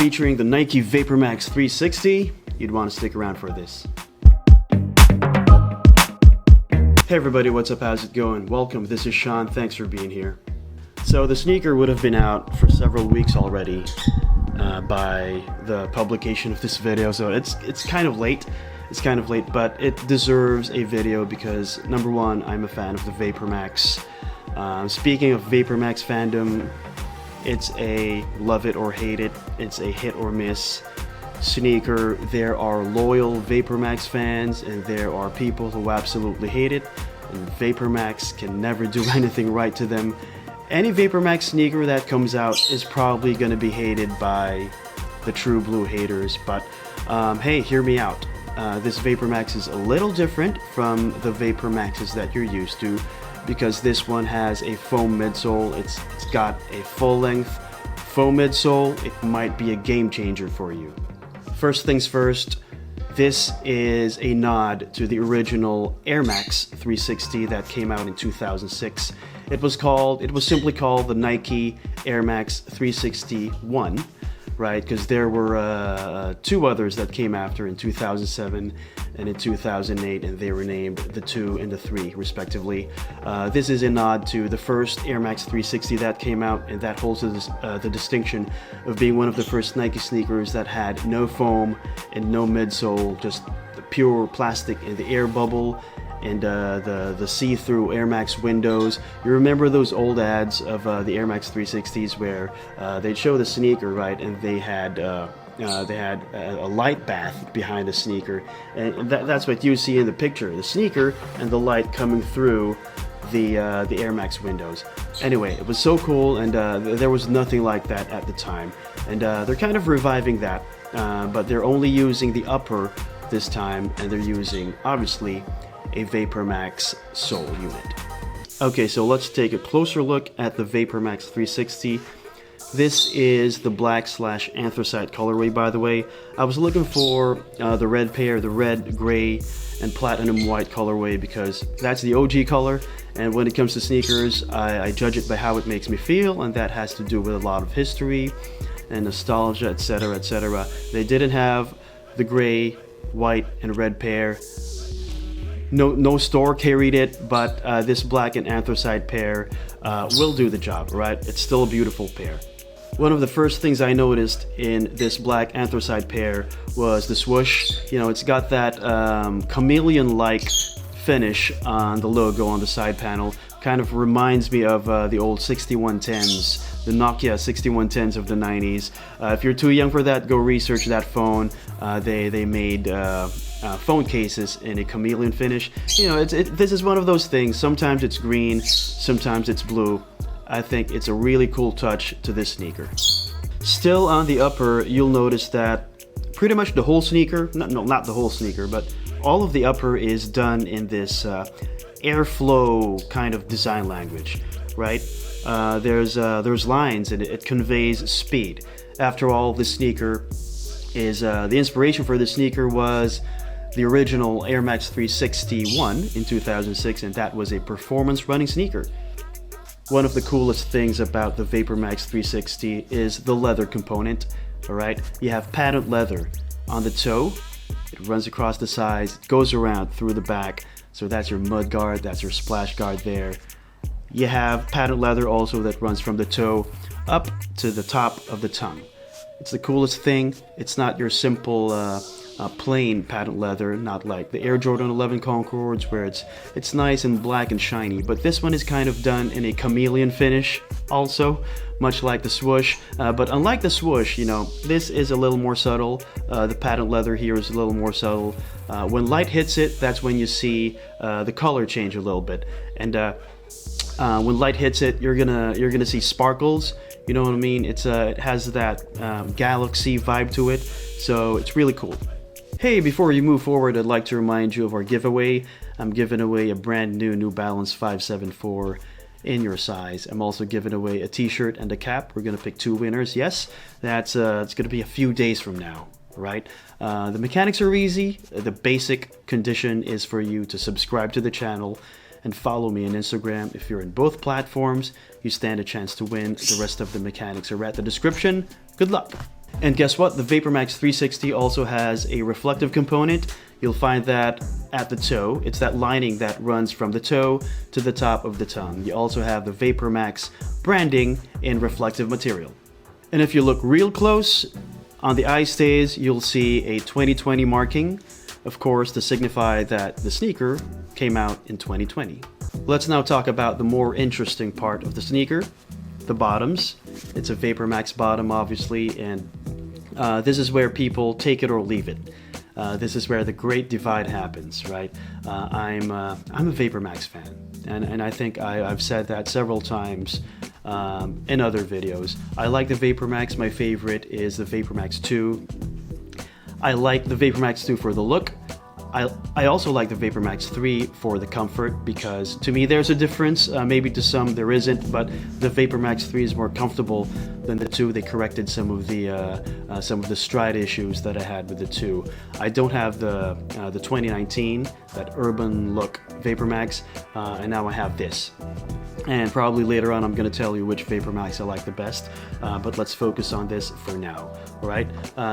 featuring the Nike VaporMax 360, you'd want to stick around for this. Hey everybody, what's up? How's it going? Welcome, this is Sean, thanks for being here. So the sneaker would have been out for several weeks already by the publication of this video, so it's kind of late. But it deserves a video because, number one, I'm a fan of the VaporMax. Speaking of VaporMax fandom, it's a love it or hate it, it's a hit or miss sneaker. There are loyal VaporMax fans and there are people who absolutely hate it, and VaporMax can never do anything right to them. Any VaporMax sneaker that comes out is probably going to be hated by the true blue haters, but hey, hear me out. This VaporMax is a little different from the VaporMaxes that you're used to because this one has a foam midsole. It's got a full-length foam midsole. It might be a game changer for you. First things first, this is a nod to the original Air Max 360 that came out in 2006. It was simply called the Nike Air Max 360-1. Right, because there were two others that came after in 2007 and in 2008, and they were named the 2 and the 3 respectively. This is a nod to the first Air Max 360 that came out, and that holds the distinction of being one of the first Nike sneakers that had no foam and no midsole, just the pure plastic in the air bubble and the see-through Air Max windows. You remember those old ads of the Air Max 360s where they'd show the sneaker, right, and they had a light bath behind the sneaker, and that's what you see in the picture, the sneaker and the light coming through the Air Max windows. Anyway, it was so cool, and there was nothing like that at the time, and they're kind of reviving that, but they're only using the upper this time, and they're using, obviously, a VaporMax sole unit. Okay, so let's take a closer look at the VaporMax 360. This is the black/anthracite colorway, by the way. I was looking for the red pair, the red, gray, and platinum white colorway because that's the OG color, and when it comes to sneakers, I judge it by how it makes me feel, and that has to do with a lot of history and nostalgia, etc., etc. They didn't have the gray, white, and red pair. No store carried it, but this black and anthracite pair will do the job, right? It's still a beautiful pair. One of the first things I noticed in this black anthracite pair was the swoosh. You know, it's got that chameleon-like finish on the logo on the side panel. Kind of reminds me of the old 6110s, the Nokia 6110s of the 90s. If you're too young for that, go research that phone. They made phone cases in a chameleon finish. You know, this is one of those things. Sometimes it's green, sometimes it's blue. I think it's a really cool touch to this sneaker. Still on the upper, you'll notice that pretty much the whole sneaker, not the whole sneaker, but all of the upper is done in this airflow kind of design language, right? There's lines and it conveys speed. After all, this sneaker is the inspiration for this sneaker was the original Air Max 360-1 in 2006, and that was a performance running sneaker. One of the coolest things about the VaporMax 360 is the leather component. All right, you have padded leather on the toe. It runs across the sides, it goes around through the back. So that's your mud guard, that's your splash guard there. You have padded leather also that runs from the toe up to the top of the tongue. It's the coolest thing. It's not your simple plain patent leather, not like the Air Jordan 11 Concords where it's nice and black and shiny, but this one is kind of done in a chameleon finish also, much like the swoosh, but unlike the swoosh, you know, this is a little more subtle. The patent leather here is a little more subtle. When light hits it, that's when you see the color change a little bit, and when light hits it, you're gonna see sparkles. You know what I mean? It has that galaxy vibe to it, so it's really cool. Hey, before you move forward, I'd like to remind you of our giveaway. I'm giving away a brand new New Balance 574 in your size. I'm also giving away a t-shirt and a cap. We're gonna pick 2 winners. Yes, that's it's gonna be a few days from now. Right? The mechanics are easy. The basic condition is for you to subscribe to the channel and follow me on Instagram. If you're in both platforms, you stand a chance to win. The rest of the mechanics are at the description. Good luck. And guess what? The VaporMax 360 also has a reflective component. You'll find that at the toe. It's that lining that runs from the toe to the top of the tongue. You also have the VaporMax branding in reflective material. And if you look real close, on the eye stays, you'll see a 2020 marking, of course, to signify that the sneaker came out in 2020. Let's now talk about the more interesting part of the sneaker, the bottoms. It's a VaporMax bottom, obviously, and this is where people take it or leave it. This is where the great divide happens, right? I'm a VaporMax fan, and I think I've said that several times in other videos. I like the VaporMax. My favorite is the VaporMax 2. I like the VaporMax 2 for the look. I also like the VaporMax 3 for the comfort, because to me there's a difference. Maybe to some there isn't, but the VaporMax 3 is more comfortable than the 2. They corrected some of the stride issues that I had with the 2. I don't have the 2019, that urban look VaporMax, and now I have this. And probably later on I'm going to tell you which VaporMax I like the best, but let's focus on this for now. All right.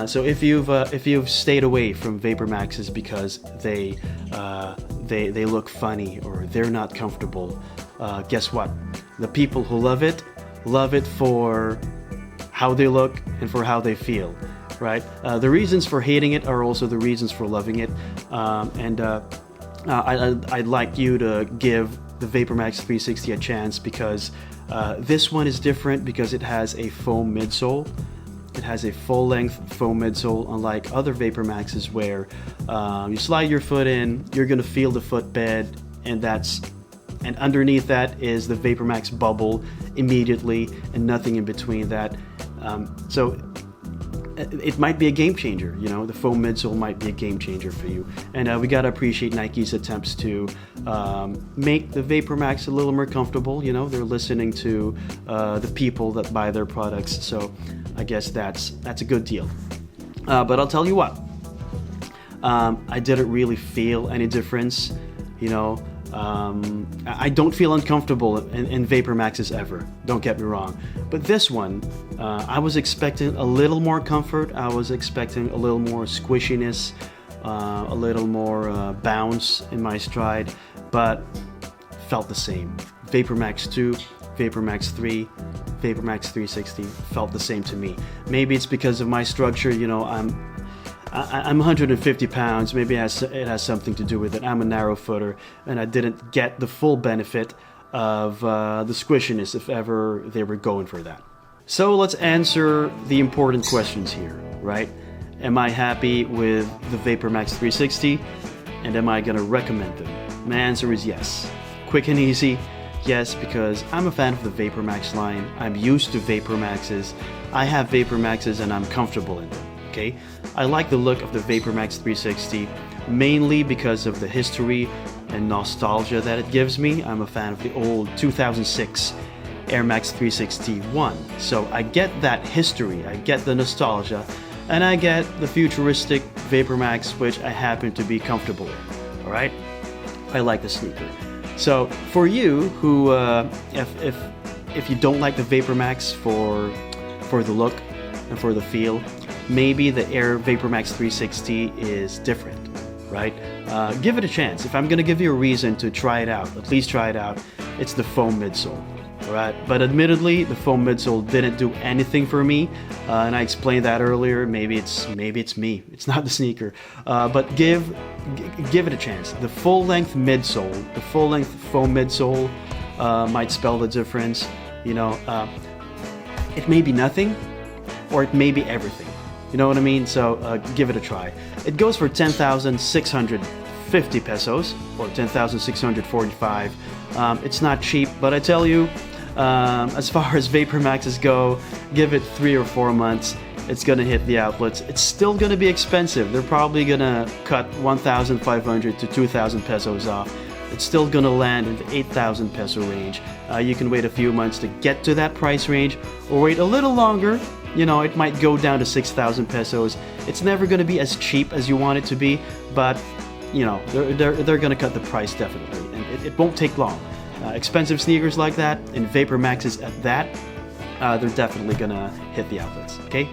So if you've stayed away from VaporMaxes because they look funny or they're not comfortable, guess what? The people who love it for how they look and for how they feel. Right. The reasons for hating it are also the reasons for loving it, and I'd like you to give the VaporMax 360 a chance, because this one is different because it has a foam midsole. It has a full-length foam midsole, unlike other VaporMaxes where you slide your foot in, you're gonna feel the footbed, and underneath that is the VaporMax bubble immediately, and nothing in between that. So it might be a game changer, you know. The foam midsole might be a game changer for you, and we gotta appreciate Nike's attempts to make the VaporMax a little more comfortable. You know, they're listening to the people that buy their products, so I guess that's a good deal. But I'll tell you what, I didn't really feel any difference, you know. I don't feel uncomfortable in VaporMaxes ever, don't get me wrong, but this one, I was expecting a little more comfort. I was expecting a little more squishiness, a little more bounce in my stride, but felt the same. VaporMax 2, VaporMax 3, VaporMax 360 felt the same to me. Maybe it's because of my structure, you know. I'm 150 pounds, maybe it has something to do with it. I'm a narrow footer, and I didn't get the full benefit of the squishiness if ever they were going for that. So let's answer the important questions here, right? Am I happy with the VaporMax 360, and am I gonna recommend them? My answer is yes. Quick and easy, yes, because I'm a fan of the VaporMax line. I'm used to VaporMaxes. I have VaporMaxes and I'm comfortable in them. Okay, I like the look of the VaporMax 360 mainly because of the history and nostalgia that it gives me. I'm a fan of the old 2006 Air Max 360-1, so I get that history, I get the nostalgia, and I get the futuristic VaporMax, which I happen to be comfortable in. All right, I like the sneaker. So for you who, if you don't like the VaporMax for the look and for the feel, maybe the Air VaporMax 360 is different, right? Give it a chance. If I'm gonna give you a reason to try it out, at least try it out, it's the foam midsole, all right? But admittedly, the foam midsole didn't do anything for me, and I explained that earlier. Maybe it's me. It's not the sneaker, but give it a chance. The full-length midsole, the full-length foam midsole, might spell the difference. You know, it may be nothing, or it may be everything. You know what I mean? So give it a try. It goes for 10,650 pesos, or 10,645. It's not cheap, but I tell you, as far as VaporMaxes go, give it 3 or 4 months. It's gonna hit the outlets. It's still gonna be expensive. They're probably gonna cut 1,500 to 2,000 pesos off. It's still gonna land in the 8,000 peso range. You can wait a few months to get to that price range, or wait a little longer. You know, it might go down to 6,000 pesos. It's never going to be as cheap as you want it to be, but you know, they're going to cut the price definitely, and it won't take long. Expensive sneakers like that, and VaporMaxes at that, they're definitely going to hit the outlets. Okay.